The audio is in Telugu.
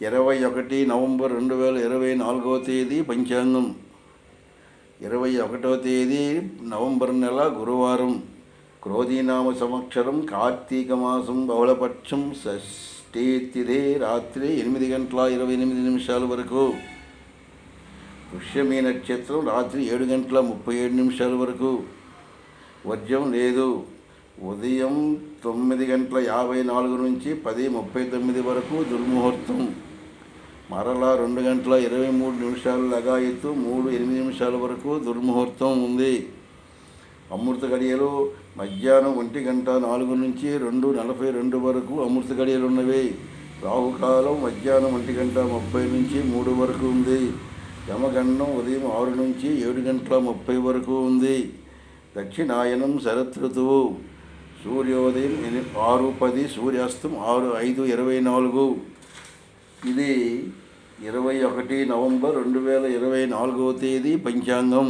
21 నవంబర్ 2024 తేదీ పంచాంగం. 21వ తేదీ నవంబర్ నెల గురువారం. క్రోధీనామ సంవత్సరం కార్తీక మాసం బహుళపక్షం షష్ఠీ తిథి రాత్రి 8:28 వరకు. పుష్యమి నక్షత్రం రాత్రి 7:37 వరకు. వర్జం లేదు. ఉదయం 9:54 నుంచి 10:39 వరకు దుర్ముహూర్తం. మరలా 2:23 లగాయత్తు 3:08 వరకు దుర్ముహూర్తం ఉంది. అమృత గడియలు మధ్యాహ్నం 1:04 నుంచి 2:42 వరకు అమృత గడియలు ఉన్నవి. రాహుకాలం మధ్యాహ్నం 1:30 నుంచి 3 వరకు ఉంది. యమగండం ఉదయం 6 నుంచి 7:30 వరకు ఉంది. దక్షిణాయనం శరత్ ఋతువు. సూర్యోదయం 6:10, సూర్యాస్తం 5:24. ఇది 21 నవంబర్ 2024 తేదీ పంచాంగం.